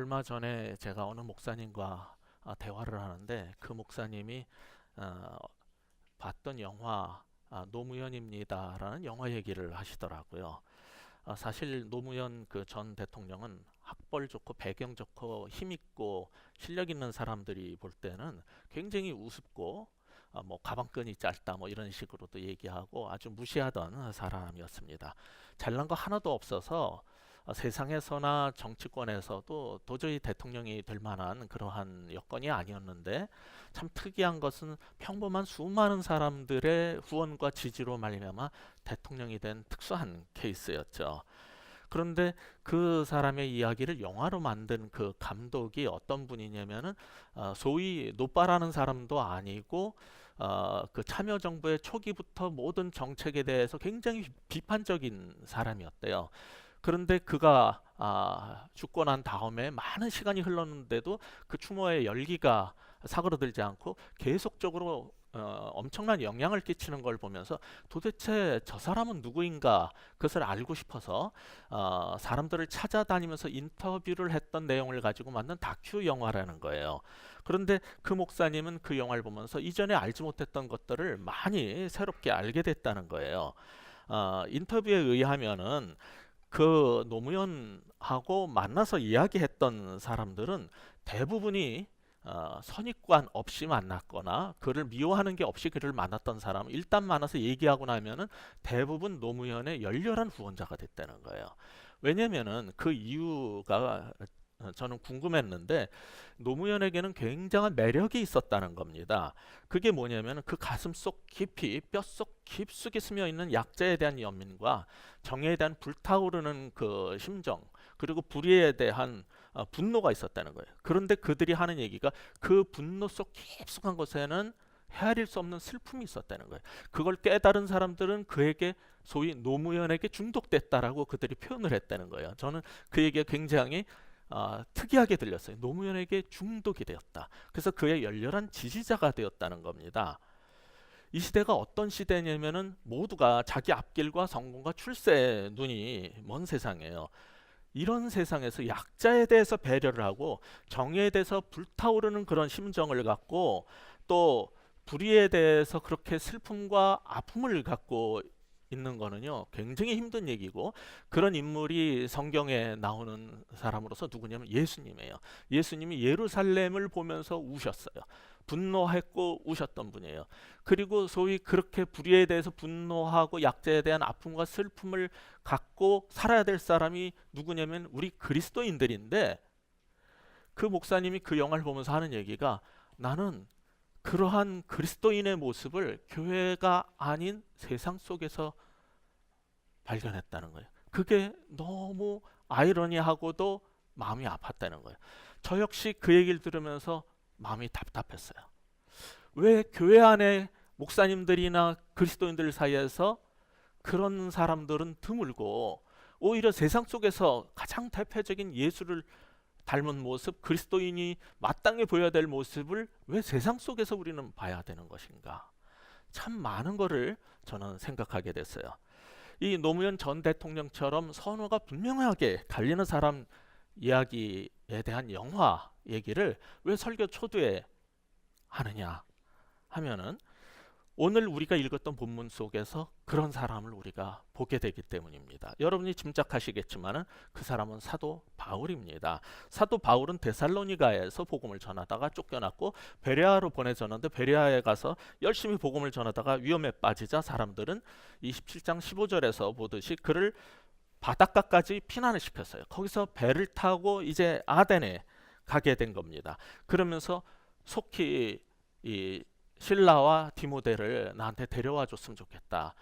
얼마 전에 제가 어느 목사님과 대화를 하는데 그 목사님이 어, 봤던 영화 노무현입니다라는 영화 얘기를 하시더라고요. 사실 노무현 그 전 대통령은 학벌 좋고 배경 좋고 힘 있고 실력 있는 사람들이 볼 때는 굉장히 우습고 뭐 가방끈이 짧다 뭐 이런 식으로도 얘기하고 아주 무시하던 사람이었습니다. 잘난 거 하나도 없어서 세상에서나 정치권에서도 도저히 대통령이 될 만한 그러한 여건이 아니었는데, 참 특이한 것은 평범한 수많은 사람들의 후원과 지지로 말미암아 대통령이 된 특수한 케이스였죠. 그런데 그 사람의 이야기를 영화로 만든 그 감독이 어떤 분이냐면은 소위 노빠라는 사람도 아니고 그 참여정부의 초기부터 모든 정책에 대해서 굉장히 비판적인 사람이었대요. 그런데 그가 죽고 난 다음에 많은 시간이 흘렀는데도 그 추모의 열기가 사그러들지 않고 계속적으로 엄청난 영향을 끼치는 걸 보면서 도대체 저 사람은 누구인가, 그것을 알고 싶어서 사람들을 찾아다니면서 인터뷰를 했던 내용을 가지고 만든 다큐 영화라는 거예요. 그런데 그 목사님은 그 영화를 보면서 이전에 알지 못했던 것들을 많이 새롭게 알게 됐다는 거예요. 인터뷰에 의하면은 그 노무현하고 만나서 이야기했던 사람들은 대부분이 선입관 없이 만났거나 그를 미워하는 게 없이 그를 만났던 사람, 일단 만나서 얘기하고 나면은 대부분 노무현의 열렬한 후원자가 됐다는 거예요. 왜냐면은 그 이유가 저는 궁금했는데, 노무현에게는 굉장한 매력이 있었다는 겁니다. 그게 뭐냐면 그 가슴 속 깊이 뼛속 깊숙이 스며 있는 약자에 대한 연민과 정의에 대한 불타오르는 그 심정, 그리고 불의에 대한 분노가 있었다는 거예요. 그런데 그들이 하는 얘기가 그 분노 속 깊숙한 곳에는 헤아릴 수 없는 슬픔이 있었다는 거예요. 그걸 깨달은 사람들은 그에게 소위 노무현에게 중독됐다라고 그들이 표현을 했다는 거예요. 저는 그 얘기가 굉장히 특이하게 들렸어요. 노무현에게 중독이 되었다. 그래서 그의 열렬한 지지자가 되었다는 겁니다. 이 시대가 어떤 시대냐면은 모두가 자기 앞길과 성공과 출세에 눈이 먼 세상이에요. 이런 세상에서 약자에 대해서 배려를 하고 정의에 대해서 불타오르는 그런 심정을 갖고 또 불의에 대해서 그렇게 슬픔과 아픔을 갖고 있는 거는요 굉장히 힘든 얘기고, 그런 인물이 성경에 나오는 사람으로서 누구냐면 예수님이에요. 예수님이 예루살렘을 보면서 우셨어요. 분노했고 우셨던 분이에요. 그리고 소위 그렇게 불의에 대해서 분노하고 약자에 대한 아픔과 슬픔을 갖고 살아야 될 사람이 누구냐면 우리 그리스도인들인데, 그 목사님이 그 영화를 보면서 하는 얘기가, 나는 그러한 그리스도인의 모습을 교회가 아닌 세상 속에서 발견했다는 거예요. 그게 너무 아이러니하고도 마음이 아팠다는 거예요. 저 역시 그 얘기를 들으면서 마음이 답답했어요. 왜 교회 안에 목사님들이나 그리스도인들 사이에서 그런 사람들은 드물고, 오히려 세상 속에서 가장 대표적인 예수를 닮은 모습, 그리스도인이 마땅히 보여야 될 모습을 왜 세상 속에서 우리는 봐야 되는 것인가? 참 많은 거를 저는 생각하게 됐어요. 이 노무현 전 대통령처럼 선호가 분명하게 갈리는 사람 이야기에 대한 영화 얘기를 왜 설교 초두에 하느냐 하면은, 오늘 우리가 읽었던 본문 속에서 그런 사람을 우리가 보게 되기 때문입니다. 여러분이 짐작하시겠지만 그 사람은 사도 바울입니다. 사도 바울은 데살로니가에서 복음을 전하다가 쫓겨났고 베레아로 보내졌는데, 베레아에 가서 열심히 복음을 전하다가 위험에 빠지자 사람들은 27장 15절에서 보듯이 그를 바닷가까지 피난을 시켰어요. 거기서 배를 타고 이제 아덴에 가게 된 겁니다. 그러면서 속히 이 신라와 디모데를 나한테 데려와 줬으면 좋겠다.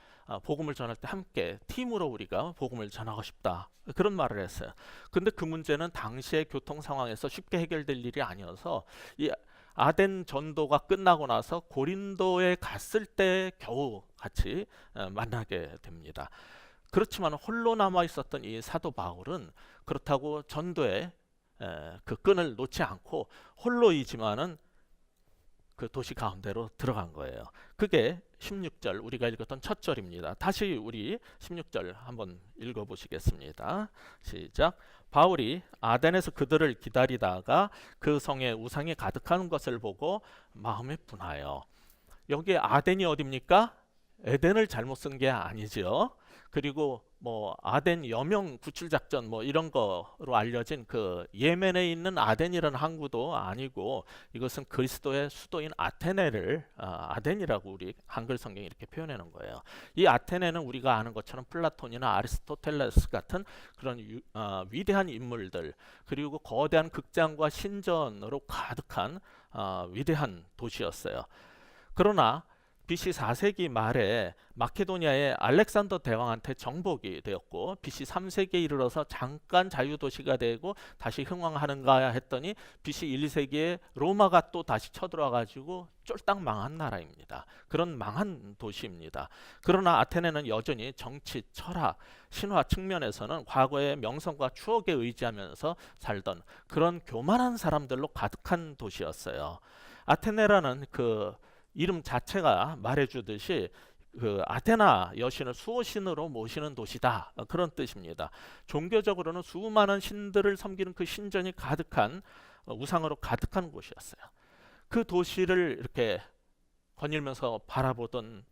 복음을 전할 때 함께 팀으로 우리가 복음을 전하고 싶다. 그런 말을 했어요. 근데 그 문제는 당시의 교통 상황에서 쉽게 해결될 일이 아니어서 이 아덴 전도가 끝나고 나서 고린도에 갔을 때 겨우 같이 만나게 됩니다. 그렇지만 홀로 남아 있었던 이 사도 바울은 그렇다고 전도에 그 끈을 놓지 않고 홀로이지만은 그 도시 가운데로 들어간 거예요. 그게 16절 우리가 읽었던 첫 절입니다. 다시 우리 16절 한번 읽어보시겠습니다. 시작. 바울이 아덴에서 그들을 기다리다가 그 성에 우상이 가득한 것을 보고 마음에 분하여. 여기 아덴이 어딥니까? 에덴을 잘못 쓴 게 아니죠. 그리고 뭐 아덴 여명 구출 작전 뭐 이런 거로 알려진 그 예멘에 있는 아덴이라는 항구도 아니고, 이것은 그리스도의 수도인 아테네를 아덴이라고 우리 한글 성경이 이렇게 표현해 놓은 거예요. 이 아테네는 우리가 아는 것처럼 플라톤이나 아리스토텔레스 같은 그런 위대한 인물들, 그리고 거대한 극장과 신전으로 가득한 위대한 도시였어요. 그러나 BC 4세기 말에 마케도니아의 알렉산더 대왕한테 정복이 되었고, BC 3세기에 이르러서 잠깐 자유도시가 되고 다시 흥왕하는가 했더니 BC 1세기에 로마가 또 다시 쳐들어와가지고 쫄딱 망한 나라입니다. 그런 망한 도시입니다. 그러나 아테네는 여전히 정치, 철학, 신화 측면에서는 과거의 명성과 추억에 의지하면서 살던 그런 교만한 사람들로 가득한 도시였어요. 아테네라는 그 이름 자체가 말해주듯이 그 아테나 여신을 수호신으로 모시는 도시다, 그런 뜻입니다. 종교적으로는 수많은 신들을 섬기는 그 신전이 가득한 우상으로 가득한 곳이었어요. 그 도시를 이렇게 거닐면서 바라보던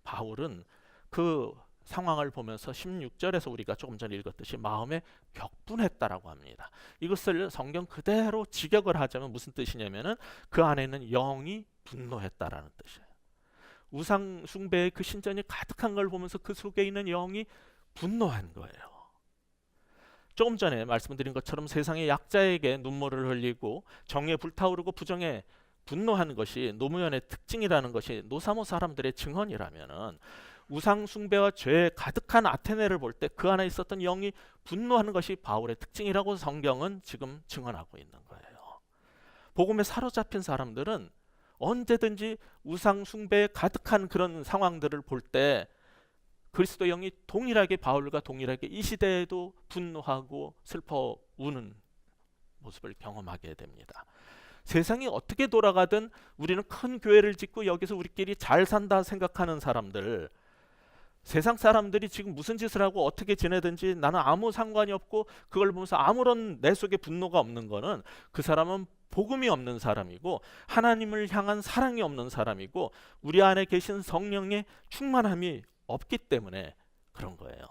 바울은 그 상황을 보면서 16절에서 우리가 조금 전에 읽었듯이 마음에 격분했다라고 합니다. 이것을 성경 그대로 직역을 하자면 무슨 뜻이냐면은 그 안에 있는 영이 분노했다라는 뜻이에요. 우상 숭배의 그 신전이 가득한 걸 보면서 그 속에 있는 영이 분노한 거예요. 조금 전에 말씀드린 것처럼 세상의 약자에게 눈물을 흘리고 정에 불타오르고 부정에 분노한 것이 노무현의 특징이라는 것이 노사모 사람들의 증언이라면은, 우상 숭배와 죄에 가득한 아테네를 볼 때 그 안에 있었던 영이 분노하는 것이 바울의 특징이라고 성경은 지금 증언하고 있는 거예요. 복음에 사로잡힌 사람들은 언제든지 우상 숭배에 가득한 그런 상황들을 볼 때 그리스도 영이 동일하게, 바울과 동일하게 이 시대에도 분노하고 슬퍼 우는 모습을 경험하게 됩니다. 세상이 어떻게 돌아가든 우리는 큰 교회를 짓고 여기서 우리끼리 잘 산다 생각하는 사람들, 세상 사람들이 지금 무슨 짓을 하고 어떻게 지내든지 나는 아무 상관이 없고 그걸 보면서 아무런 내 속에 분노가 없는 거는, 그 사람은 복음이 없는 사람이고 하나님을 향한 사랑이 없는 사람이고 우리 안에 계신 성령의 충만함이 없기 때문에 그런 거예요.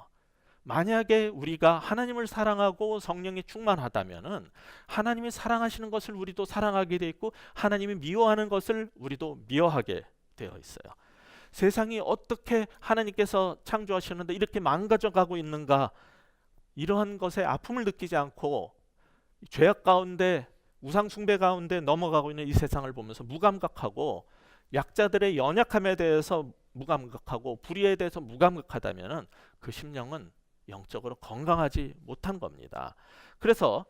만약에 우리가 하나님을 사랑하고 성령이 충만하다면은 하나님이 사랑하시는 것을 우리도 사랑하게 돼 있고 하나님이 미워하는 것을 우리도 미워하게 되어 있어요. 세상이 어떻게 하나님께서 창조하시는데 이렇게 망가져가고 있는가, 이러한 것에 아픔을 느끼지 않고 죄악 가운데 우상 숭배 가운데 넘어가고 있는 이 세상을 보면서 무감각하고 약자들의 연약함에 대해서 무감각하고 불의에 대해서 무감각하다면은 그 심령은 영적으로 건강하지 못한 겁니다. 그래서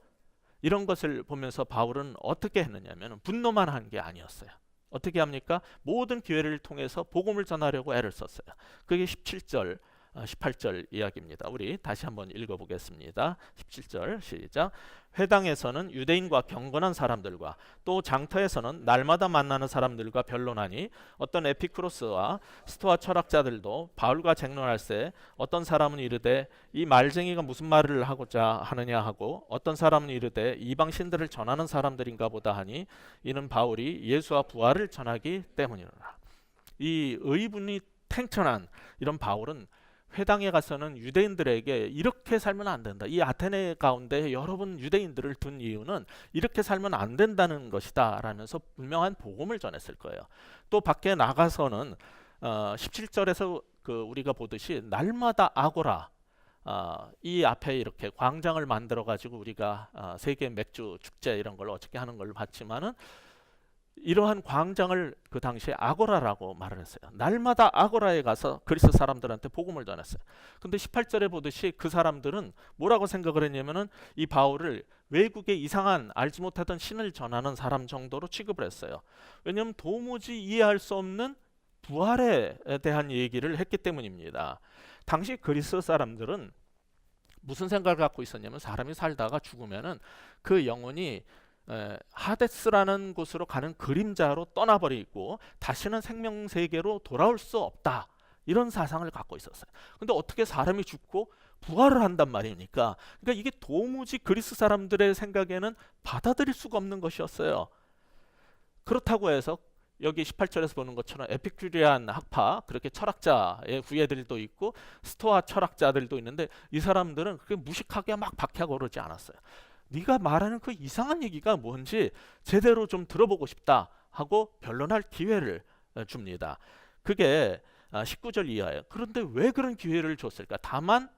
이런 것을 보면서 바울은 어떻게 했느냐면 분노만 한 게 아니었어요. 어떻게 합니까? 모든 기회를 통해서 복음을 전하려고 애를 썼어요. 그게 17절, 18절 이야기입니다. 우리 다시 한번 읽어보겠습니다. 17절 시작. 회당에서는 유대인과 경건한 사람들과 또 장터에서는 날마다 만나는 사람들과 변론하니 어떤 에피쿠로스와 스토아 철학자들도 바울과 쟁론할세 어떤 사람은 이르되 이 말쟁이가 무슨 말을 하고자 하느냐 하고 어떤 사람은 이르되 이방 신들을 전하는 사람들인가 보다 하니 이는 바울이 예수와 부활을 전하기 때문이로라. 이 의분이 탱천한 이런 바울은 회당에 가서는 유대인들에게 이렇게 살면 안 된다, 이 아테네 가운데 여러분 유대인들을 둔 이유는 이렇게 살면 안 된다는 것이다 라면서 분명한 복음을 전했을 거예요. 또 밖에 나가서는 17절에서 우리가 보듯이 날마다 아고라, 이 앞에 이렇게 광장을 만들어 가지고 우리가 세계 맥주 축제 이런 걸 어떻게 하는 걸 봤지만은 이러한 광장을 그 당시에 아고라라고 말을 했어요. 날마다 아고라에 가서 그리스 사람들한테 복음을 전했어요. 근데 18절에 보듯이 그 사람들은 뭐라고 생각을 했냐면은 이 바울을 외국의 이상한 알지 못하던 신을 전하는 사람 정도로 취급을 했어요. 왜냐하면 도무지 이해할 수 없는 부활에 대한 얘기를 했기 때문입니다. 당시 그리스 사람들은 무슨 생각을 갖고 있었냐면 사람이 살다가 죽으면은 그 영혼이 하데스라는 곳으로 가는 그림자로 떠나버리고 다시는 생명 세계로 돌아올 수 없다. 이런 사상을 갖고 있었어요. 근데 어떻게 사람이 죽고 부활을 한단 말입니까? 그러니까 이게 도무지 그리스 사람들의 생각에는 받아들일 수가 없는 것이었어요. 그렇다고 해서 여기 18절에서 보는 것처럼 에피큐리안 학파, 그렇게 철학자의 후예들도 있고 스토아 철학자들도 있는데 이 사람들은 그렇게 무식하게 막 박해하고 그러지 않았어요. 네가 말하는 그 이상한 얘기가 뭔지 제대로 좀 들어보고 싶다 하고 변론할 기회를 줍니다. 그게 19절 이하예요. 그런데 왜 그런 기회를 줬을까? 다만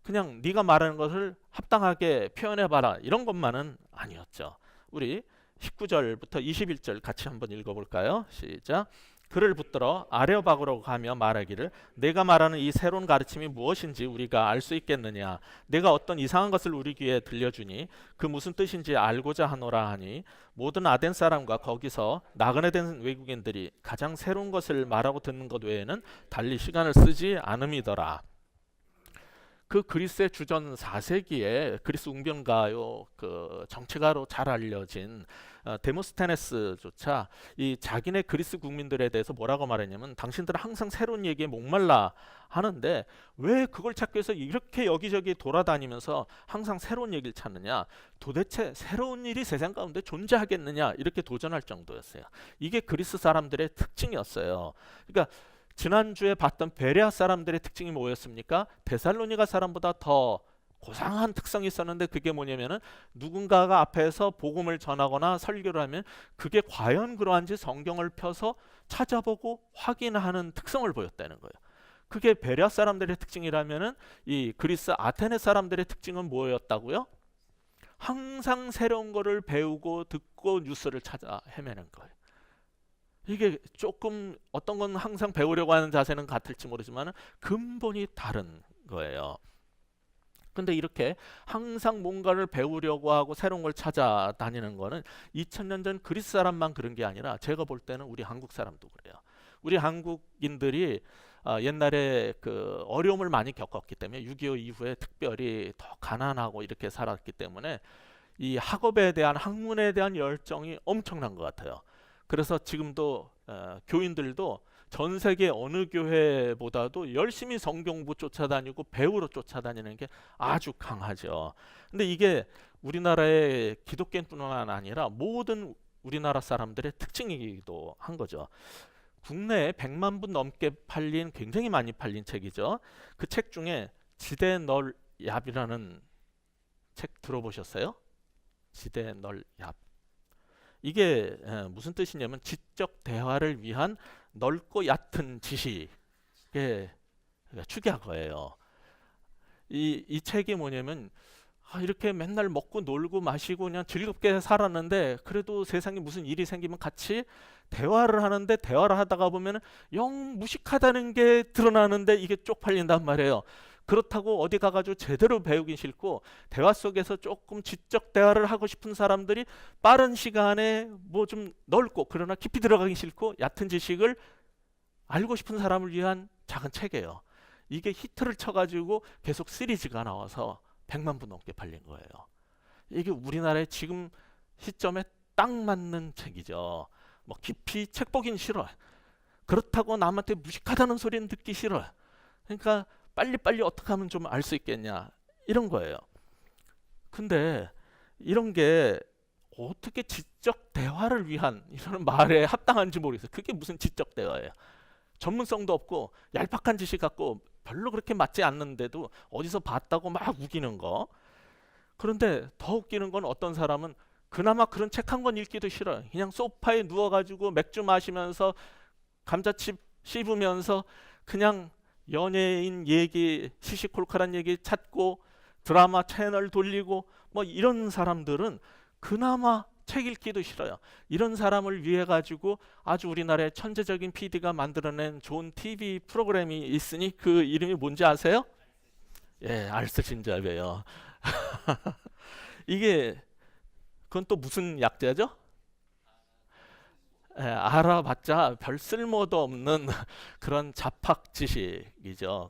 그냥 네가 말하는 것을 합당하게 표현해봐라 이런 것만은 아니었죠. 우리 19절부터 21절 같이 한번 읽어볼까요? 시작. 그를 붙들어 아레오바그로 가며 말하기를 내가 말하는 이 새로운 가르침이 무엇인지 우리가 알 수 있겠느냐. 내가 어떤 이상한 것을 우리 귀에 들려주니 그 무슨 뜻인지 알고자 하노라 하니 모든 아덴 사람과 거기서 나그네 된 외국인들이 가장 새로운 것을 말하고 듣는 것 외에는 달리 시간을 쓰지 않음이더라. 그 그리스의 주전 4세기에 그리스 웅변가요 그 정치가로 잘 알려진 데모스테네스조차 이 자기네 그리스 국민들에 대해서 뭐라고 말했냐면 당신들은 항상 새로운 얘기에 목말라 하는데 왜 그걸 찾기 위해서 이렇게 여기저기 돌아다니면서 항상 새로운 얘기를 찾느냐, 도대체 새로운 일이 세상 가운데 존재하겠느냐 이렇게 도전할 정도였어요. 이게 그리스 사람들의 특징이었어요. 그러니까 지난주에 봤던 베레아 사람들의 특징이 뭐였습니까? 데살로니가 사람보다 더 고상한 특성이 있었는데 그게 뭐냐면은 누군가가 앞에서 복음을 전하거나 설교를 하면 그게 과연 그러한지 성경을 펴서 찾아보고 확인하는 특성을 보였다는 거예요. 그게 베레아 사람들의 특징이라면은 이 그리스 아테네 사람들의 특징은 뭐였다고요? 항상 새로운 거를 배우고 듣고 뉴스를 찾아 헤매는 거예요. 이게 조금 어떤 건 항상 배우려고 하는 자세는 같을지 모르지만 근본이 다른 거예요. 근데 이렇게 항상 뭔가를 배우려고 하고 새로운 걸 찾아다니는 거는 2000년 전 그리스 사람만 그런 게 아니라 제가 볼 때는 우리 한국 사람도 그래요. 우리 한국인들이 옛날에 그 어려움을 많이 겪었기 때문에 6.25 이후에 특별히 더 가난하고 이렇게 살았기 때문에 이 학업에 대한 학문에 대한 열정이 엄청난 것 같아요. 그래서 지금도 교인들도 전 세계 어느 교회보다도 열심히 성경부 쫓아다니고 배우러 쫓아다니는 게 아주 강하죠. 근데 이게 우리나라의 기독교인뿐만 아니라 모든 우리나라 사람들의 특징이기도 한 거죠. 국내에 100만 부 넘게 팔린, 굉장히 많이 팔린 책이죠. 그 책 중에 지대 널 얍이라는 책 들어보셨어요? 지대 널 얍. 이게 무슨 뜻이냐면 지적 대화를 위한 넓고 얕은 지식의 축약어예요. 이 책이 뭐냐면 이렇게 맨날 먹고 놀고 마시고 그냥 즐겁게 살았는데 그래도 세상에 무슨 일이 생기면 같이 대화를 하는데 대화를 하다가 보면 영 무식하다는 게 드러나는데 이게 쪽팔린단 말이에요. 그렇다고 어디 가가지고 제대로 배우긴 싫고 대화 속에서 조금 지적 대화를 하고 싶은 사람들이 빠른 시간에 뭐 좀 넓고 그러나 깊이 들어가기 싫고 얕은 지식을 알고 싶은 사람을 위한 작은 책이에요. 이게 히트를 쳐가지고 계속 시리즈가 나와서 100만 부 넘게 팔린 거예요. 이게 우리나라의 지금 시점에 딱 맞는 책이죠. 뭐 깊이 책 보긴 싫어. 그렇다고 남한테 무식하다는 소리는 듣기 싫어. 그러니까 빨리빨리 어떻게 하면 좀 알 수 있겠냐 이런 거예요. 근데 이런 게 어떻게 지적 대화를 위한 이런 말에 합당한지 모르겠어요. 그게 무슨 지적 대화예요. 전문성도 없고 얄팍한 지식 갖고 별로 그렇게 맞지 않는데도 어디서 봤다고 막 우기는 거. 그런데 더 웃기는 건 어떤 사람은 그나마 그런 책 한 권 읽기도 싫어요. 그냥 소파에 누워가지고 맥주 마시면서 감자칩 씹으면서 그냥 연예인 얘기, 시시콜콜한 얘기 찾고 드라마 채널 돌리고 뭐 이런 사람들은 그나마 책 읽기도 싫어요. 이런 사람을 위해 가지고 아주 우리나라의 천재적인 PD가 만들어낸 좋은 TV 프로그램이 있으니 그 이름이 뭔지 아세요? 예, 알쓸신잡이에요. 이게 그건 또 무슨 약자죠? 알아봤자 별 쓸모도 없는 그런 잡학 지식이죠.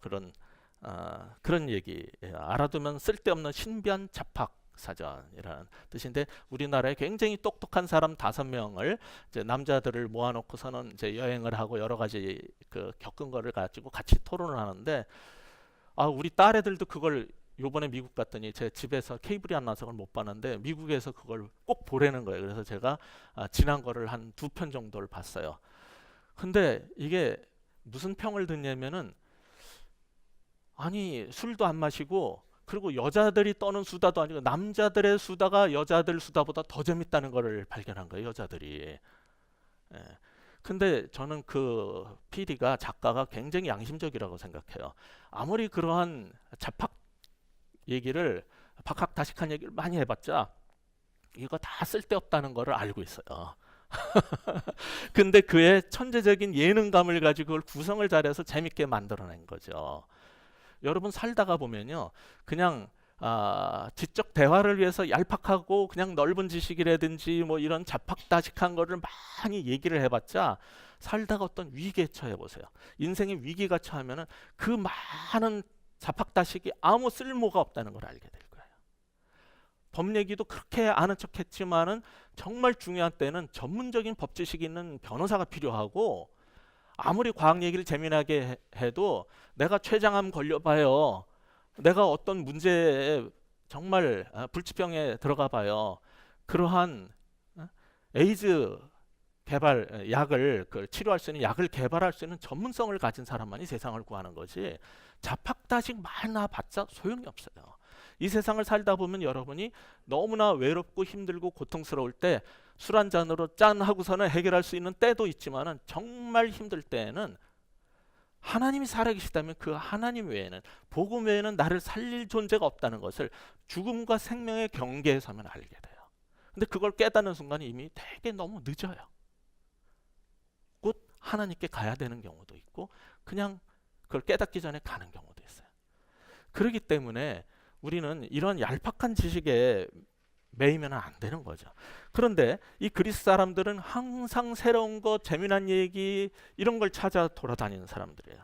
그런 얘기. 알아두면 쓸데없는 신비한 잡학 사전이라는 뜻인데 우리나라에 굉장히 똑똑한 사람 5명을 이제 남자들을 모아놓고서는 이제 여행을 하고 여러 가지 그 겪은 거를 가지고 같이 토론을 하는데 우리 딸애들도 그걸 요번에 미국 갔더니 제 집에서 케이블이 안 나서 그걸 못 봤는데 미국에서 그걸 꼭 보라는 거예요. 그래서 제가 지난 거를 한 2편 정도를 봤어요. 근데 이게 무슨 평을 듣냐면은 아니 술도 안 마시고 그리고 여자들이 떠는 수다도 아니고 남자들의 수다가 여자들 수다보다 더 재밌다는 거를 발견한 거예요, 여자들이. 예. 근데 저는 그 PD가 작가가 굉장히 양심적이라고 생각해요. 아무리 그러한 잡학 얘기를 박학다식한 얘기를 많이 해봤자 이거 다 쓸데없다는 거를 알고 있어요. 근데 그의 천재적인 예능감을 가지고 그걸 구성을 잘해서 재밌게 만들어낸 거죠. 여러분 살다가 보면요, 그냥 지적 대화를 위해서 얄팍하고 그냥 넓은 지식이라든지 뭐 이런 잡학다식한 거를 많이 얘기를 해봤자 살다가 어떤 위기에 처해 보세요. 인생에 위기가 처하면은 그 많은 잡학다식이 아무 쓸모가 없다는 걸 알게 될 거예요. 법 얘기도 그렇게 아는 척했지만은 정말 중요한 때는 전문적인 법 지식이 있는 변호사가 필요하고 아무리 과학 얘기를 재미나게 해도 내가 췌장암 걸려봐요. 내가 어떤 문제에 정말 불치병에 들어가 봐요. 그러한 에이즈 개발 약을 치료할 수 있는 약을 개발할 수 있는 전문성을 가진 사람만이 세상을 구하는 거지 잡학다식 많아봤자 소용이 없어요. 이 세상을 살다 보면 여러분이 너무나 외롭고 힘들고 고통스러울 때 술 한 잔으로 짠 하고서는 해결할 수 있는 때도 있지만은 정말 힘들 때에는 하나님이 살아계시다면 그 하나님 외에는 복음 외에는 나를 살릴 존재가 없다는 것을 죽음과 생명의 경계에 서면 알게 돼요. 근데 그걸 깨닫는 순간이 이미 되게 너무 늦어요. 곧 하나님께 가야 되는 경우도 있고 그냥 그걸 깨닫기 전에 가는 경우도 있어요. 그렇기 때문에 우리는 이런 얄팍한 지식에 매이면 안 되는 거죠. 그런데 이 그리스 사람들은 항상 새로운 거, 재미난 얘기 이런 걸 찾아 돌아다니는 사람들이에요.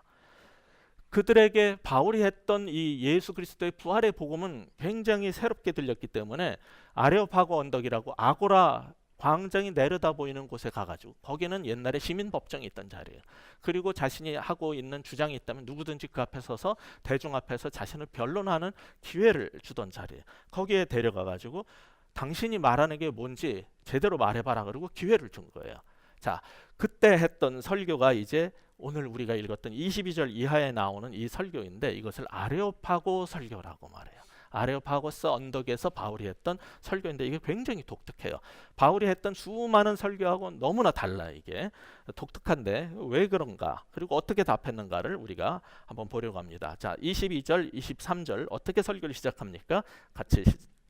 그들에게 바울이 했던 이 예수 그리스도의 부활의 복음은 굉장히 새롭게 들렸기 때문에 아레오파고 언덕이라고 아고라 광장이 내려다 보이는 곳에 가가지고 거기는 옛날에 시민법정이 있던 자리예요. 그리고 자신이 하고 있는 주장이 있다면 누구든지 그 앞에 서서 대중 앞에서 자신을 변론하는 기회를 주던 자리예요. 거기에 데려가가지고 당신이 말하는 게 뭔지 제대로 말해봐라 그러고 기회를 준 거예요. 자, 그때 했던 설교가 이제 오늘 우리가 읽었던 22절 이하에 나오는 이 설교인데 이것을 아레오파고 설교라고 말해요. 아레오파고스 언덕에서 바울이 했던 설교인데 이게 굉장히 독특해요. 바울이 했던 수많은 설교하고 너무나 달라. 이게 독특한데 왜 그런가 그리고 어떻게 답했는가를 우리가 한번 보려고 합니다. 자, 22절 23절 어떻게 설교를 시작합니까? 같이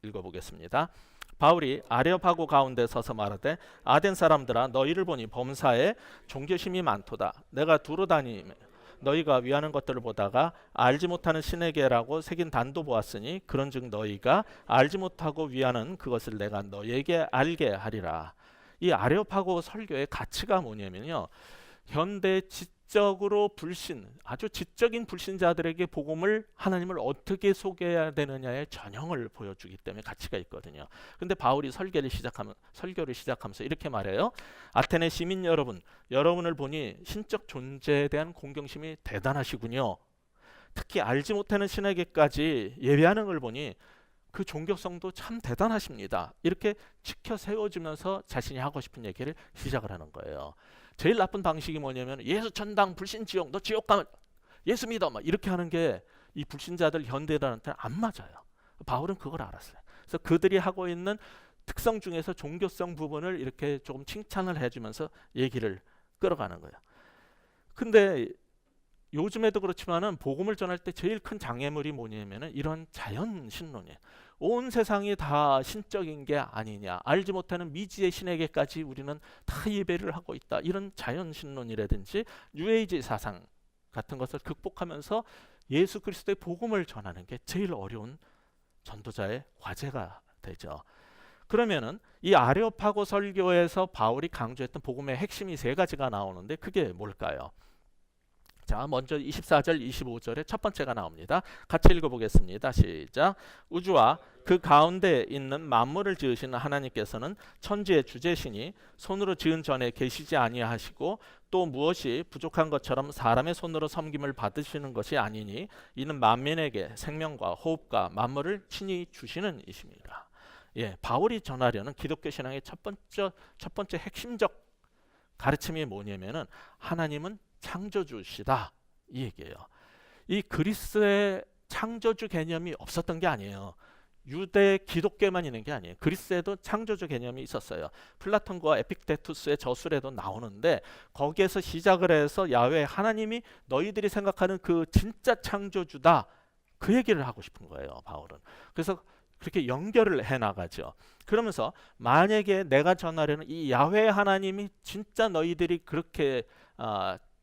읽어보겠습니다. 바울이 아레오파고 가운데 서서 말하되 아덴 사람들아 너희를 보니 범사에 종교심이 많도다. 내가 두루 다니며 너희가 위하는 것들을 보다가 알지 못하는 신에게라고 새긴 단도 보았으니 그런즉 너희가 알지 못하고 위하는 그것을 내가 너희에게 알게 하리라. 이 아레오파고 설교의 가치가 뭐냐면요, 현대 지적으로 불신, 아주 지적인 불신자들에게 복음을 하나님을 어떻게 소개해야 되느냐의 전형을 보여주기 때문에 가치가 있거든요. 근데 바울이 설교를 시작하면서 이렇게 말해요. 아테네 시민 여러분, 여러분을 보니 신적 존재에 대한 공경심이 대단하시군요. 특히 알지 못하는 신에게까지 예배하는 걸 보니 그 종교성도 참 대단하십니다. 이렇게 지켜 세워주면서 자신이 하고 싶은 얘기를 시작을 하는 거예요. 제일 나쁜 방식이 뭐냐면 예수 천당 불신 지옥 너 지옥 가면 예수 믿어 막 이렇게 하는 게 이 불신자들 현대인한테는 안 맞아요. 바울은 그걸 알았어요. 그래서 그들이 하고 있는 특성 중에서 종교성 부분을 이렇게 조금 칭찬을 해주면서 얘기를 끌어가는 거예요. 근데 요즘에도 그렇지만은 복음을 전할 때 제일 큰 장애물이 뭐냐면은 이런 자연 신론이에요. 온 세상이 다 신적인 게 아니냐, 알지 못하는 미지의 신에게까지 우리는 다 예배를 하고 있다, 이런 자연 신론이라든지 뉴에이지 사상 같은 것을 극복하면서 예수 그리스도의 복음을 전하는 게 제일 어려운 전도자의 과제가 되죠. 그러면은 이 아레오파고 설교에서 바울이 강조했던 복음의 핵심이 3가지가 나오는데 그게 뭘까요? 자, 먼저 24절, 25절에 첫 번째가 나옵니다. 같이 읽어보겠습니다. 시작. 우주와 그 가운데 있는 만물을 지으시는 하나님께서는 천지의 주재시니 손으로 지은 전에 계시지 아니하시고 또 무엇이 부족한 것처럼 사람의 손으로 섬김을 받으시는 것이 아니니 이는 만민에게 생명과 호흡과 만물을 친히 주시는 이십니다. 예, 바울이 전하려는 기독교 신앙의 첫 번째 핵심적 가르침이 뭐냐면은 하나님은 창조주시다 이 얘기예요. 이 그리스의 창조주 개념이 없었던 게 아니에요. 유대 기독교만 있는 게 아니에요. 그리스에도 창조주 개념이 있었어요. 플라톤과 에픽테투스의 저술에도 나오는데 거기에서 시작을 해서 야훼 하나님이 너희들이 생각하는 그 진짜 창조주다 그 얘기를 하고 싶은 거예요, 바울은. 그래서 그렇게 연결을 해 나가죠. 그러면서 만약에 내가 전하려는 이 야훼 하나님이 진짜 너희들이 그렇게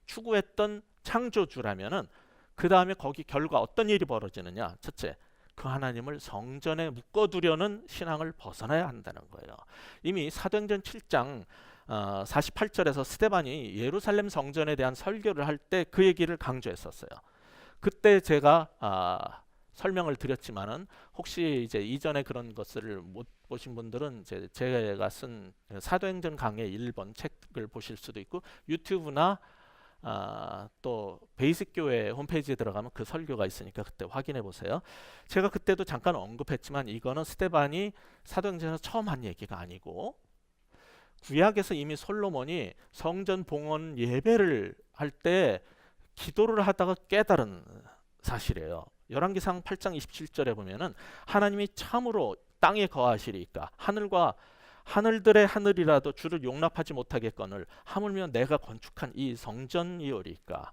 추구했던 창조주라면은 그 다음에 거기 결과 어떤 일이 벌어지느냐? 첫째, 그 하나님을 성전에 묶어두려는 신앙을 벗어나야 한다는 거예요. 이미 사도행전 7장 48절에서 스데반이 예루살렘 성전에 대한 설교를 할 때 그 얘기를 강조했었어요. 그때 제가 설명을 드렸지만은 혹시 이제 이전에 그런 것을 못 보신 분들은 이제 제가 쓴 사도행전 강해 1번 책을 보실 수도 있고 유튜브나 또 베이직 교회 홈페이지에 들어가면 그 설교가 있으니까 그때 확인해 보세요. 제가 그때도 잠깐 언급했지만 이거는 스데반이 사도행전에서 처음 한 얘기가 아니고 구약에서 이미 솔로몬이 성전 봉헌 예배를 할 때 기도를 하다가 깨달은 사실이에요. 열왕기상 8장 27절에 보면은 하나님이 참으로 땅에 거하시리까 하늘과 하늘들의 하늘이라도 주를 용납하지 못하겠거늘 하물며 내가 건축한 이 성전이오리까.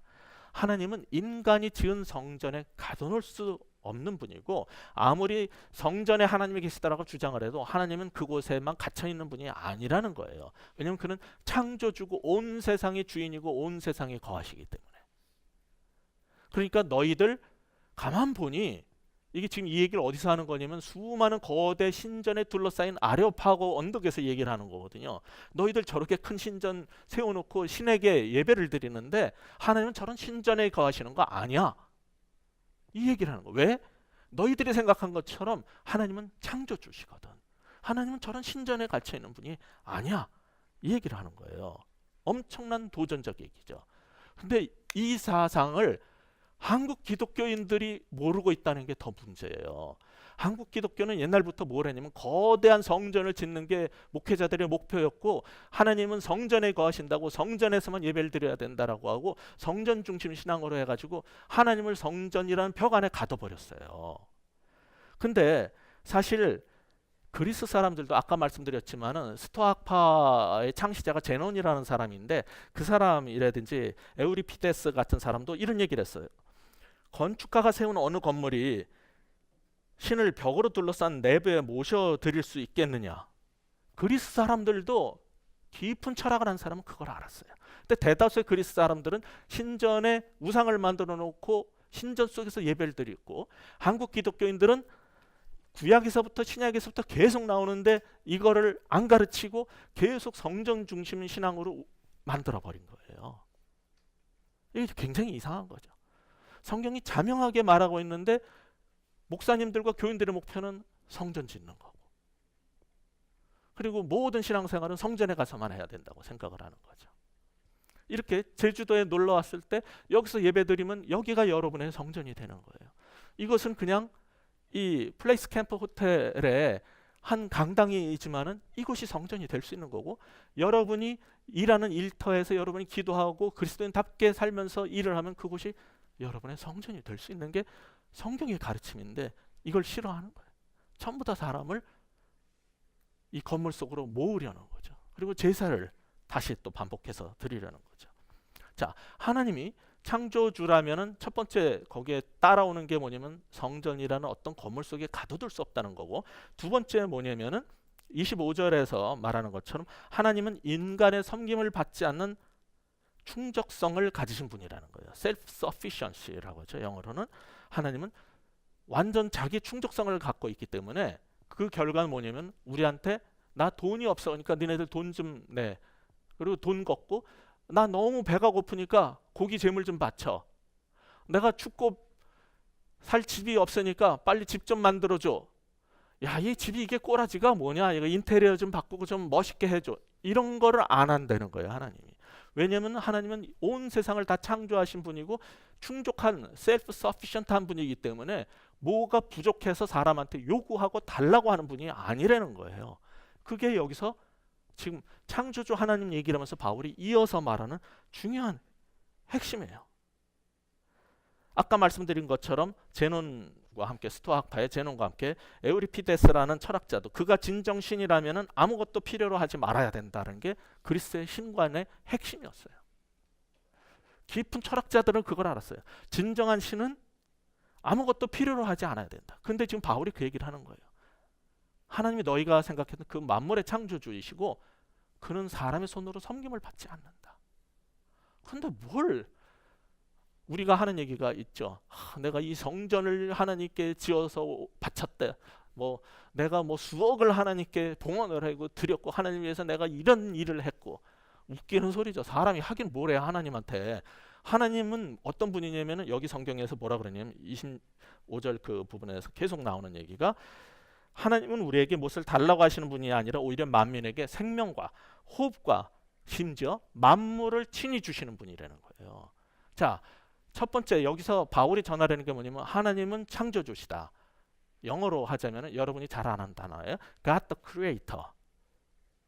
하나님은 인간이 지은 성전에 가둬놓을 수 없는 분이고 아무리 성전에 하나님이 계시다라고 주장을 해도 하나님은 그곳에만 갇혀 있는 분이 아니라는 거예요. 왜냐하면 그는 창조주고 온 세상의 주인이고 온 세상에 거하시기 때문에. 그러니까 너희들 가만 보니 이게 지금 이 얘기를 어디서 하는 거냐면 수많은 거대 신전에 둘러싸인 아레오파고 언덕에서 얘기를 하는 거거든요. 너희들 저렇게 큰 신전 세워놓고 신에게 예배를 드리는데 하나님은 저런 신전에 거하시는 거 아니야. 이 얘기를 하는 거. 왜? 너희들이 생각한 것처럼 하나님은 창조주시거든. 하나님은 저런 신전에 갇혀 있는 분이 아니야. 이 얘기를 하는 거예요. 엄청난 도전적 얘기죠. 근데 이 사상을 한국 기독교인들이 모르고 있다는 게 더 문제예요. 한국 기독교는 옛날부터 뭘 했냐면 거대한 성전을 짓는 게 목회자들의 목표였고 하나님은 성전에 거하신다고 성전에서만 예배를 드려야 된다라고 하고 성전 중심 신앙으로 해가지고 하나님을 성전이라는 벽 안에 가둬버렸어요. 근데 사실 그리스 사람들도 아까 말씀드렸지만은 스토아파의 창시자가 제논이라는 사람인데 그 사람이라든지 에우리피데스 같은 사람도 이런 얘기를 했어요. 건축가가 세운 어느 건물이 신을 벽으로 둘러싼 내부에 모셔드릴 수 있겠느냐. 그리스 사람들도 깊은 철학을 한 사람은 그걸 알았어요. 근데 대다수의 그리스 사람들은 신전에 우상을 만들어 놓고 신전 속에서 예배를 드리고 한국 기독교인들은 구약에서부터 신약에서부터 계속 나오는데 이거를 안 가르치고 계속 성전 중심 신앙으로 만들어버린 거예요. 이게 굉장히 이상한 거죠. 성경이 자명하게 말하고 있는데 목사님들과 교인들의 목표는 성전 짓는 거고 그리고 모든 신앙생활은 성전에 가서만 해야 된다고 생각을 하는 거죠. 이렇게 제주도에 놀러 왔을 때 여기서 예배드리면 여기가 여러분의 성전이 되는 거예요. 이것은 그냥 이 플레이스 캠프 호텔의 한 강당이지만은 이곳이 성전이 될 수 있는 거고 여러분이 일하는 일터에서 여러분이 기도하고 그리스도인답게 살면서 일을 하면 그곳이 여러분의 성전이 될 수 있는 게 성경의 가르침인데 이걸 싫어하는 거예요. 전부 다 사람을 이 건물 속으로 모으려는 거죠. 그리고 제사를 다시 또 반복해서 드리려는 거죠. 자, 하나님이 창조주라면은 첫 번째 거기에 따라오는 게 뭐냐면 성전이라는 어떤 건물 속에 가둬둘 수 없다는 거고 두 번째 뭐냐면은 25절에서 말하는 것처럼 하나님은 인간의 섬김을 받지 않는 충족성을 가지신 분이라는 거예요. self-sufficiency라고 하죠. 영어로는 하나님은 완전 자기 충족성을 갖고 있기 때문에 그 결과는 뭐냐면 우리한테 나 돈이 없어 그러니까 니네들 돈 좀 내. 그리고 돈 걷고 나 너무 배가 고프니까 고기 재물 좀 바쳐. 내가 죽고 살 집이 없으니까 빨리 집 좀 만들어줘. 야, 이 집이 이게 꼬라지가 뭐냐? 이거 인테리어 좀 바꾸고 좀 멋있게 해줘. 이런 거를 안 한다는 거예요, 하나님이. 왜냐하면 하나님은 온 세상을 다 창조하신 분이고 충족한 셀프 서피션트한 분이기 때문에 뭐가 부족해서 사람한테 요구하고 달라고 하는 분이 아니라는 거예요. 그게 여기서 지금 창조주 하나님 얘기를 하면서 바울이 이어서 말하는 중요한 핵심이에요. 아까 말씀드린 것처럼 제논과 함께 스토아학파의 제논과 함께 에우리피데스라는 철학자도 그가 진정신이라면 아무것도 필요로 하지 말아야 된다는 게 그리스의 신관의 핵심이었어요. 깊은 철학자들은 그걸 알았어요. 진정한 신은 아무것도 필요로 하지 않아야 된다. 근데 지금 바울이 그 얘기를 하는 거예요. 하나님이 너희가 생각했던 그 만물의 창조주이시고 그는 사람의 손으로 섬김을 받지 않는다. 근데 뭘 우리가 하는 얘기가 있죠. 내가 이 성전을 하나님께 지어서 바쳤대. 뭐 내가 뭐 수억을 하나님께 봉헌을 하고 드렸고 하나님 위해서 내가 이런 일을 했고. 웃기는 소리죠. 사람이 하긴 뭘 해 하나님한테. 하나님은 어떤 분이냐면은 여기 성경에서 뭐라 그러냐면 25절 그 부분에서 계속 나오는 얘기가 하나님은 우리에게 무엇을 달라고 하시는 분이 아니라 오히려 만민에게 생명과 호흡과 심지어 만물을 친히 주시는 분이라는 거예요. 자, 첫 번째 여기서 바울이 전하려는 게 뭐냐면 하나님은 창조주시다. 영어로 하자면 여러분이 잘 아는 단어예요. God the Creator.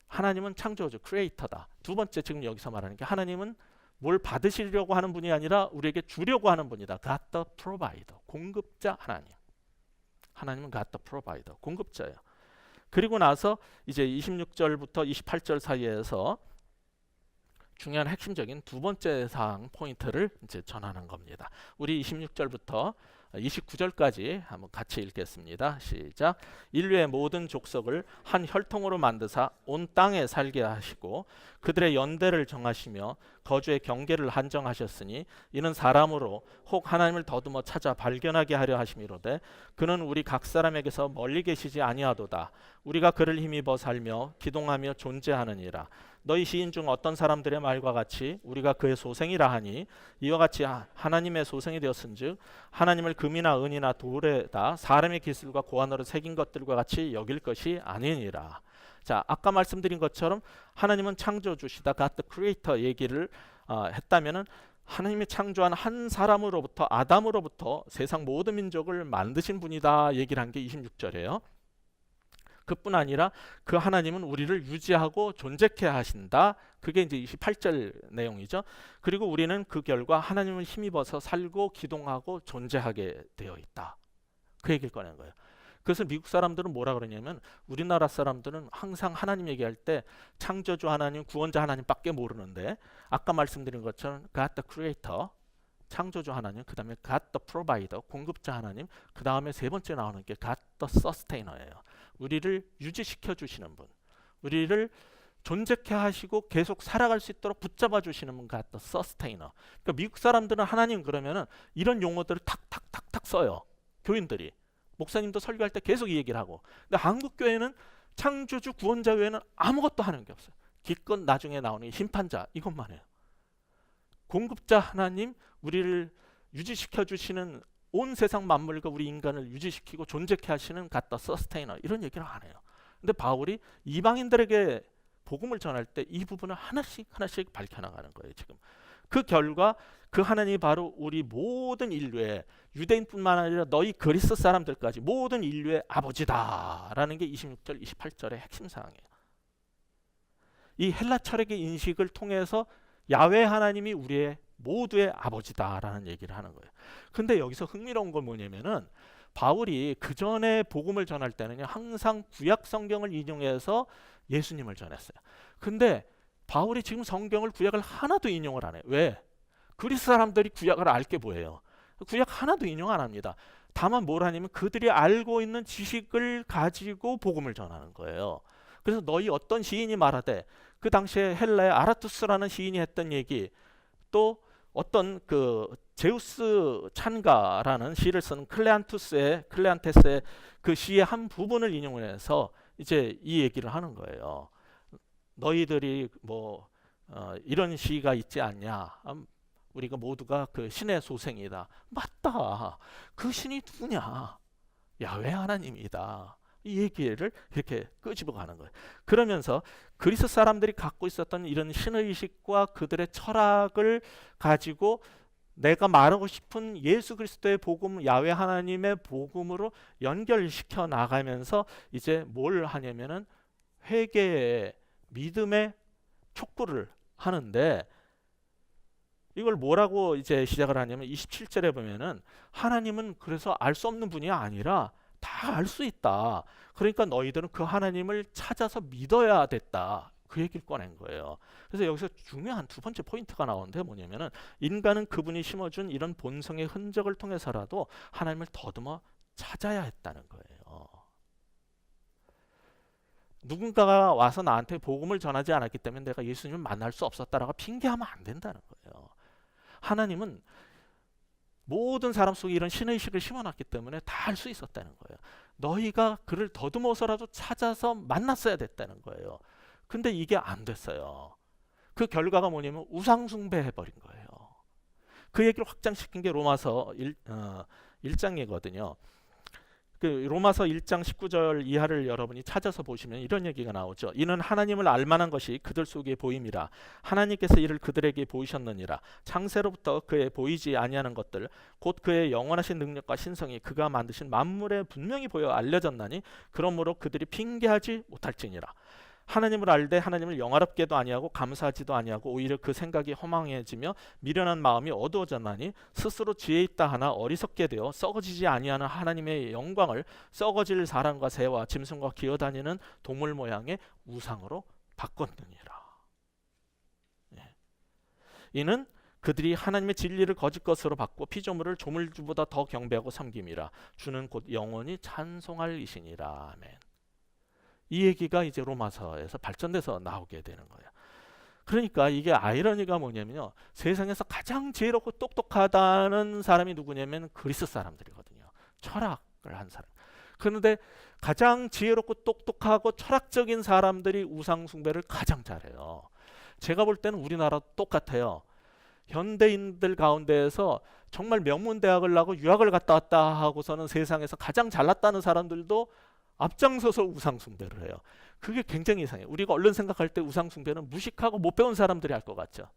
하나님은 창조주, 크리에이터다. 두 번째 지금 여기서 말하는 게 하나님은 뭘 받으시려고 하는 분이 아니라 우리에게 주려고 하는 분이다. God the Provider. 공급자 하나님. 하나님은 God the Provider. 공급자예요. 그리고 나서 이제 26절부터 28절 사이에서 중요한 핵심적인 두 번째 사항 포인트를 이제 전하는 겁니다. 우리 26절부터 29절까지 한번 같이 읽겠습니다. 시작. 인류의 모든 족속을 한 혈통으로 만드사 온 땅에 살게 하시고 그들의 연대를 정하시며 거주의 경계를 한정하셨으니 이는 사람으로 혹 하나님을 더듬어 찾아 발견하게 하려 하심이로되 그는 우리 각 사람에게서 멀리 계시지 아니하도다. 우리가 그를 힘입어 살며 기동하며 존재하느니라. 너희 시인 중 어떤 사람들의 말과 같이 우리가 그의 소생이라 하니 이와 같이 하나님의 소생이 되었은즉 하나님을 금이나 은이나 돌에다 사람의 기술과 고안으로 새긴 것들과 같이 여길 것이 아니니라. 자, 아까 말씀드린 것처럼 하나님은 창조주시다. God the Creator 얘기를 했다면은 하나님이 창조한 한 사람으로부터 아담으로부터 세상 모든 민족을 만드신 분이다 얘기를 한 게 26절이에요. 그뿐 아니라 그 하나님은 우리를 유지하고 존재케 하신다. 그게 이제 28절 내용이죠. 그리고 우리는 그 결과 하나님을 힘입어서 살고 기동하고 존재하게 되어 있다. 그 얘기를 꺼낸 거예요. 그래서 미국 사람들은 뭐라 그러냐면 우리나라 사람들은 항상 하나님 얘기할 때 창조주 하나님, 구원자 하나님밖에 모르는데 아까 말씀드린 것처럼 God the Creator, 창조주 하나님, 그 다음에 God the Provider, 공급자 하나님, 그 다음에 세 번째 나오는 게 God the Sustainer,예요. 우리를 유지시켜 주시는 분, 우리를 존재케 하시고 계속 살아갈 수 있도록 붙잡아 주시는 분, God the Sustainer. 그러니까 미국 사람들은 하나님 그러면은 이런 용어들을 탁탁탁탁 써요. 교인들이. 목사님도 설교할 때 계속 이 얘기를 하고. 근데 한국 교회는 창조주 구원자 외에는 아무것도 하는 게 없어요. 기껏 나중에 나오는 심판자 이것만 해요. 공급자 하나님, 우리를 유지시켜 주시는 온 세상 만물과 우리 인간을 유지시키고 존재케 하시는 God the Sustainer 이런 얘기를 안 해요. 근데 바울이 이방인들에게 복음을 전할 때 이 부분을 하나씩 하나씩 밝혀나가는 거예요. 지금 그 결과 그 하나님이 바로 우리 모든 인류의 유대인뿐만 아니라 너희 그리스 사람들까지 모든 인류의 아버지다라는 게 26절 28절의 핵심 사항이에요. 이 헬라 철학의 인식을 통해서 야훼 하나님이 우리의 모두의 아버지다라는 얘기를 하는 거예요. 근데 여기서 흥미로운 건 뭐냐면은 바울이 그 전에 복음을 전할 때는 항상 구약 성경을 인용해서 예수님을 전했어요. 근데 바울이 지금 성경을 구약을 하나도 인용을 안 해요. 왜? 그리스 사람들이 구약을 알 게 뭐예요? 구약 하나도 인용 안 합니다. 다만 뭘 하냐면 그들이 알고 있는 지식을 가지고 복음을 전하는 거예요. 그래서 너희 어떤 시인이 말하되 그 당시에 헬라의 아라투스라는 시인이 했던 얘기, 또 어떤 그 제우스 찬가라는 시를 쓴 클레안테스의 그 시의 한 부분을 인용을 해서 이제 이 얘기를 하는 거예요. 너희들이 뭐 이런 시가 있지 않냐? 우리가 모두가 그 신의 소생이다. 맞다. 그 신이 누구냐? 야훼 하나님이다. 이 얘기를 이렇게 끄집어 가는 거예요. 그러면서 그리스 사람들이 갖고 있었던 이런 신의식과 그들의 철학을 가지고 내가 말하고 싶은 예수 그리스도의 복음, 야훼 하나님의 복음으로 연결시켜 나가면서 이제 뭘 하냐면은 회개의 믿음의 촉구를 하는데, 이걸 뭐라고 이제 시작을 하냐면 27절에 보면은 하나님은 그래서 알 수 없는 분이 아니라 다 알 수 있다. 그러니까 너희들은 그 하나님을 찾아서 믿어야 됐다. 그 얘기를 꺼낸 거예요. 그래서 여기서 중요한 두 번째 포인트가 나오는데 뭐냐면은 인간은 그분이 심어준 이런 본성의 흔적을 통해서라도 하나님을 더듬어 찾아야 했다는 거예요. 누군가가 와서 나한테 복음을 전하지 않았기 때문에 내가 예수님을 만날 수 없었다라고 핑계하면 안 된다는 거예요. 하나님은 모든 사람 속에 이런 신의식을 심어놨기 때문에 다 알 수 있었다는 거예요. 너희가 그를 더듬어서라도 찾아서 만났어야 됐다는 거예요. 근데 이게 안 됐어요. 그 결과가 뭐냐면 우상숭배 해버린 거예요. 그 얘기를 확장시킨 게 로마서 1장이거든요. 그 로마서 1장 19절 이하를 여러분이 찾아서 보시면 이런 얘기가 나오죠. 이는 하나님을 알만한 것이 그들 속에 보임이라. 하나님께서 이를 그들에게 보이셨느니라. 창세로부터 그의 보이지 아니하는 것들 곧 그의 영원하신 능력과 신성이 그가 만드신 만물에 분명히 보여 알려졌나니 그러므로 그들이 핑계하지 못할지니라. 하나님을 알되 하나님을 영화롭게도 아니하고 감사하지도 아니하고 오히려 그 생각이 허망해지며 미련한 마음이 어두워졌나니 스스로 지혜 있다 하나 어리석게 되어 썩어지지 아니하는 하나님의 영광을 썩어질 사람과 새와 짐승과 기어다니는 동물 모양의 우상으로 바꿨느니라. 예. 이는 그들이 하나님의 진리를 거짓 것으로 바꾸어 피조물을 조물주보다 더 경배하고 섬김이라. 주는 곧 영원히 찬송할 이시니라. 아멘. 이 얘기가 이제 로마서에서 발전돼서 나오게 되는 거예요. 그러니까 이게 아이러니가 뭐냐면요, 세상에서 가장 지혜롭고 똑똑하다는 사람이 누구냐면 그리스 사람들이거든요. 철학을 한 사람. 그런데 가장 지혜롭고 똑똑하고 철학적인 사람들이 우상 숭배를 가장 잘해요. 제가 볼 때는 우리나라 똑같아요. 현대인들 가운데에서 정말 명문대학을 나고 유학을 갔다 왔다 하고서는 세상에서 가장 잘났다는 사람들도 앞장서서 우상숭배를 해요. 그게 굉장히 이상해요. 우리가 얼른 생각할 때 우상숭배는 무식하고 못 배운 사람들이 할 것 같죠.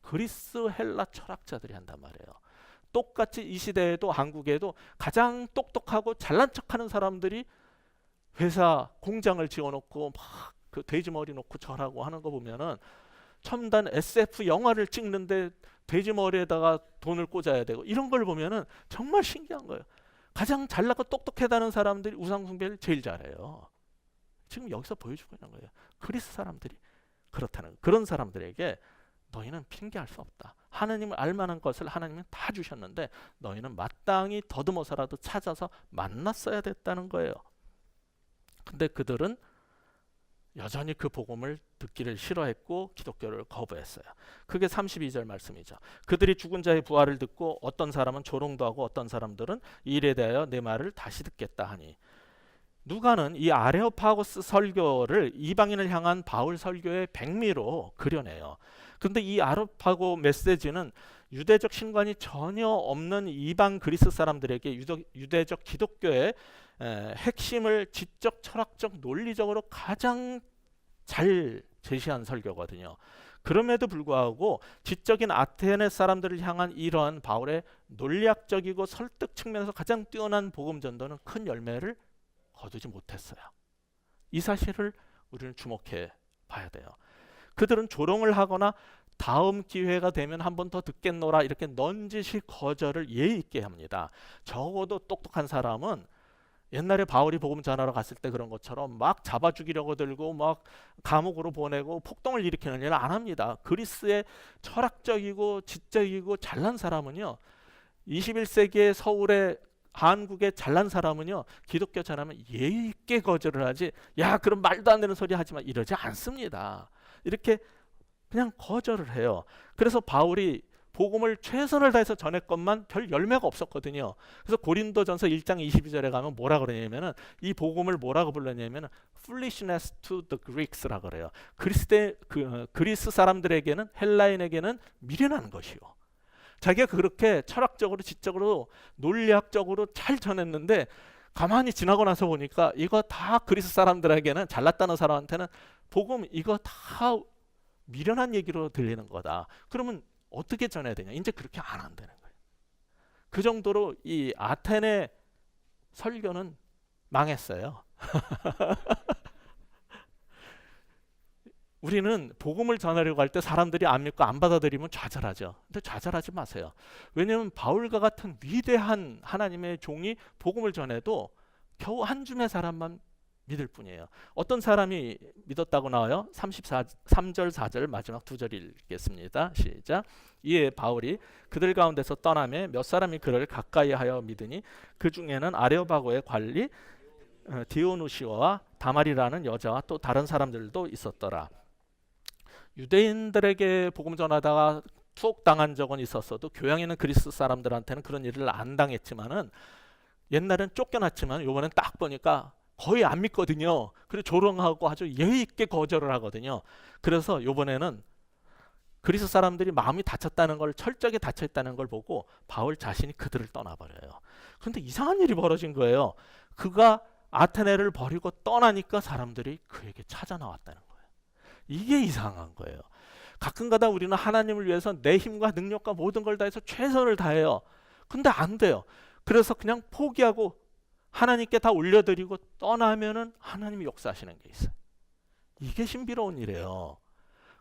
그리스 헬라 철학자들이 한단 말이에요. 똑같이 이 시대에도 한국에도 가장 똑똑하고 잘난 척하는 사람들이 회사 공장을 지어놓고 막 그 돼지머리 놓고 절하고 하는 거 보면은 첨단 SF 영화를 찍는데 돼지머리에다가 돈을 꽂아야 되고 이런 걸 보면은 정말 신기한 거예요. 가장 잘나고 똑똑하다는 사람들이 우상숭배를 제일 잘해요. 지금 여기서 보여주고 있는 거예요. 그리스 사람들이 그렇다는, 그런 사람들에게 너희는 핑계할 수 없다. 하나님을 알만한 것을 하나님은 다 주셨는데 너희는 마땅히 더듬어서라도 찾아서 만났어야 됐다는 거예요. 근데 그들은 여전히 그 복음을 듣기를 싫어했고 기독교를 거부했어요. 그게 32절 말씀이죠. 그들이 죽은 자의 부활을 듣고 어떤 사람은 조롱도 하고 어떤 사람들은 이 일에 대하여 내 말을 다시 듣겠다 하니, 누가는 이 아레오파고스 설교를 이방인을 향한 바울 설교의 백미로 그려내요. 그런데 이 아레오파고 메시지는 유대적 신관이 전혀 없는 이방 그리스 사람들에게 유대적 기독교의 핵심을 지적, 철학적, 논리적으로 가장 잘 제시한 설교거든요. 그럼에도 불구하고 지적인 아테네 사람들을 향한 이러한 바울의 논리학적이고 설득 측면에서 가장 뛰어난 복음 전도는 큰 열매를 거두지 못했어요. 이 사실을 우리는 주목해 봐야 돼요. 그들은 조롱을 하거나 다음 기회가 되면 한 번 더 듣겠노라 이렇게 넌지시 거절을 예의 있게 합니다. 적어도 똑똑한 사람은 옛날에 바울이 복음 전하러 갔을 때 그런 것처럼 막 잡아 죽이려고 들고 막 감옥으로 보내고 폭동을 일으키는 일을 안 합니다. 그리스의 철학적이고 지적이고 잘난 사람은요, 21세기의 서울의 한국의 잘난 사람은요, 기독교 전하면 예의 있게 거절을 하지, 야 그럼 말도 안 되는 소리 하지 마 이러지 않습니다. 이렇게 그냥 거절을 해요. 그래서 바울이 복음을 최선을 다해서 전했건만 별 열매가 없었거든요. 그래서 고린도전서 1장 22절에 가면 뭐라 그러냐면은 이 복음을 뭐라고 불렀냐면은 foolishness to the Greeks라 그래요. 그리스 사람들에게는, 헬라인에게는 미련한 것이요. 자기가 그렇게 철학적으로, 지적으로, 논리학적으로 잘 전했는데 가만히 지나고 나서 보니까 이거 다 그리스 사람들에게는, 잘났다는 사람한테는 복음 이거 다 미련한 얘기로 들리는 거다. 그러면 어떻게 전해야 되냐? 이제 그렇게 안 한다는 거예요. 그 정도로 이 아테네 설교는 망했어요. 우리는 복음을 전하려고 할 때 사람들이 안 믿고 안 받아들이면 좌절하죠. 근데 좌절하지 마세요. 왜냐하면 바울과 같은 위대한 하나님의 종이 복음을 전해도 겨우 한 줌의 사람만 믿을 뿐이에요. 어떤 사람이 믿었다고 나와요? 3절 4절 마지막 두 절 읽겠습니다. 시작. 이에 바울이 그들 가운데서 떠나매 몇 사람이 그를 가까이 하여 믿으니 그 중에는 아레오바고의 관리 디오누시오와 다말이라는 여자와 또 다른 사람들도 있었더라. 유대인들에게 복음 전하다가 투옥당한 적은 있었어도 교양에 있는 그리스 사람들한테는 그런 일을 안 당했지만은 옛날엔 쫓겨났지만 요번엔 딱 보니까 거의 안 믿거든요. 그리고 조롱하고 아주 예의 있게 거절을 하거든요. 그래서 요번에는 그리스 사람들이 마음이 다쳤다는 걸, 철저하게 닫혀있다는 걸 보고 바울 자신이 그들을 떠나버려요. 그런데 이상한 일이 벌어진 거예요. 그가 아테네를 버리고 떠나니까 사람들이 그에게 찾아 나왔다는 거예요. 이게 이상한 거예요. 가끔가다 우리는 하나님을 위해서 내 힘과 능력과 모든 걸 다해서 최선을 다해요. 근데 안 돼요. 그래서 그냥 포기하고 하나님께 다 올려드리고 떠나면은 하나님이 역사하시는 게 있어요. 이게 신비로운 일이에요.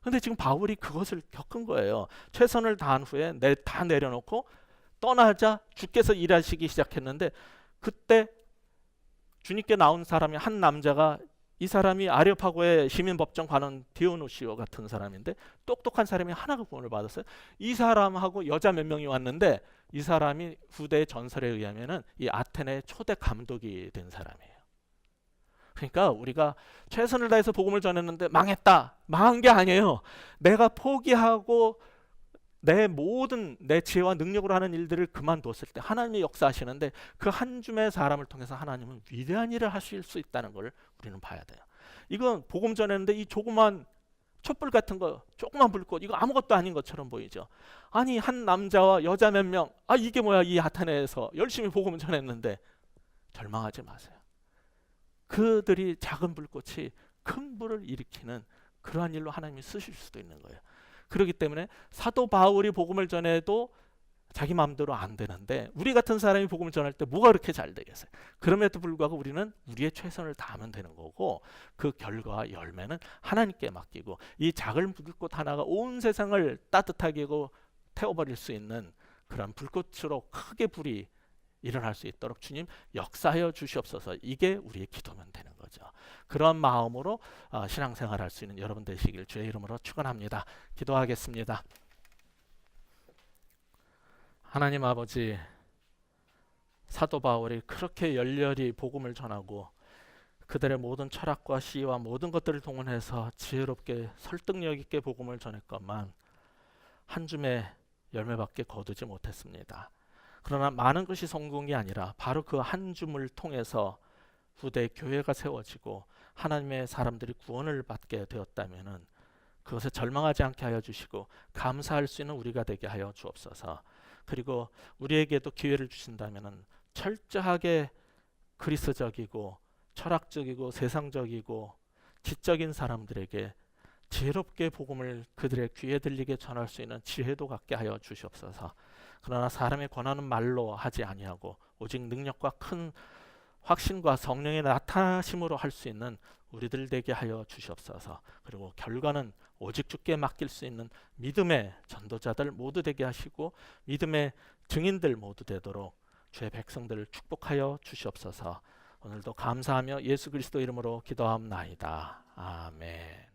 근데 지금 바울이 그것을 겪은 거예요. 최선을 다한 후에 다 내려놓고 떠나자 주께서 일하시기 시작했는데, 그때 주님께 나온 사람이 한 남자가, 이 사람이 아레오파고의 시민법정 관원 디오누시오 같은 사람인데 똑똑한 사람이 하나가 구원을 받았어요. 이 사람하고 여자 몇 명이 왔는데 이 사람이 후대 전설에 의하면은 이 아테네 초대 감독이 된 사람이에요. 그러니까 우리가 최선을 다해서 복음을 전했는데 망했다. 망한 게 아니에요. 내가 포기하고 내 모든 내 지혜와 능력으로 하는 일들을 그만뒀을 때 하나님이 역사하시는데 그 한 줌의 사람을 통해서 하나님은 위대한 일을 하실 수 있다는 걸 우리는 봐야 돼요. 이건 복음 전했는데 이 조그만 촛불 같은 거, 조그만 불꽃, 이거 아무것도 아닌 것처럼 보이죠. 아니 한 남자와 여자 몇 명, 이게 뭐야, 이 아테네에서 열심히 복음을 전했는데. 절망하지 마세요. 그들이 작은 불꽃이 큰 불을 일으키는 그러한 일로 하나님이 쓰실 수도 있는 거예요. 그렇기 때문에 사도 바울이 복음을 전해도 자기 마음대로 안 되는데 우리 같은 사람이 복음을 전할 때 뭐가 그렇게 잘 되겠어요? 그럼에도 불구하고 우리는 우리의 최선을 다하면 되는 거고, 그 결과와 열매는 하나님께 맡기고, 이 작은 불꽃 하나가 온 세상을 따뜻하게 태워버릴 수 있는 그런 불꽃으로 크게 불이 일어날 수 있도록 주님 역사하여 주시옵소서. 이게 우리의 기도면 되는 거죠. 그런 마음으로 신앙생활 할 수 있는 여러분 되시길 주의 이름으로 축원합니다. 기도하겠습니다. 하나님 아버지, 사도 바울이 그렇게 열렬히 복음을 전하고 그들의 모든 철학과 시와 모든 것들을 동원해서 지혜롭게 설득력 있게 복음을 전했건만 한 줌의 열매밖에 거두지 못했습니다. 그러나 많은 것이 성공이 아니라 바로 그 한 줌을 통해서 후대 교회가 세워지고 하나님의 사람들이 구원을 받게 되었다면은 그것에 절망하지 않게 하여 주시고 감사할 수 있는 우리가 되게 하여 주옵소서. 그리고 우리에게도 기회를 주신다면은 철저하게 그리스적이고 철학적이고 세상적이고 지적인 사람들에게 지혜롭게 복음을 그들의 귀에 들리게 전할 수 있는 지혜도 갖게 하여 주시옵소서. 그러나 사람의 권하는 말로 하지 아니하고 오직 능력과 큰 확신과 성령의 나타나심으로 할 수 있는 우리들 되게 하여 주시옵소서. 그리고 결과는 오직 주께 맡길 수 있는 믿음의 전도자들 모두 되게 하시고 믿음의 증인들 모두 되도록 주의 백성들을 축복하여 주시옵소서. 오늘도 감사하며 예수 그리스도 이름으로 기도하옵나이다. 아멘.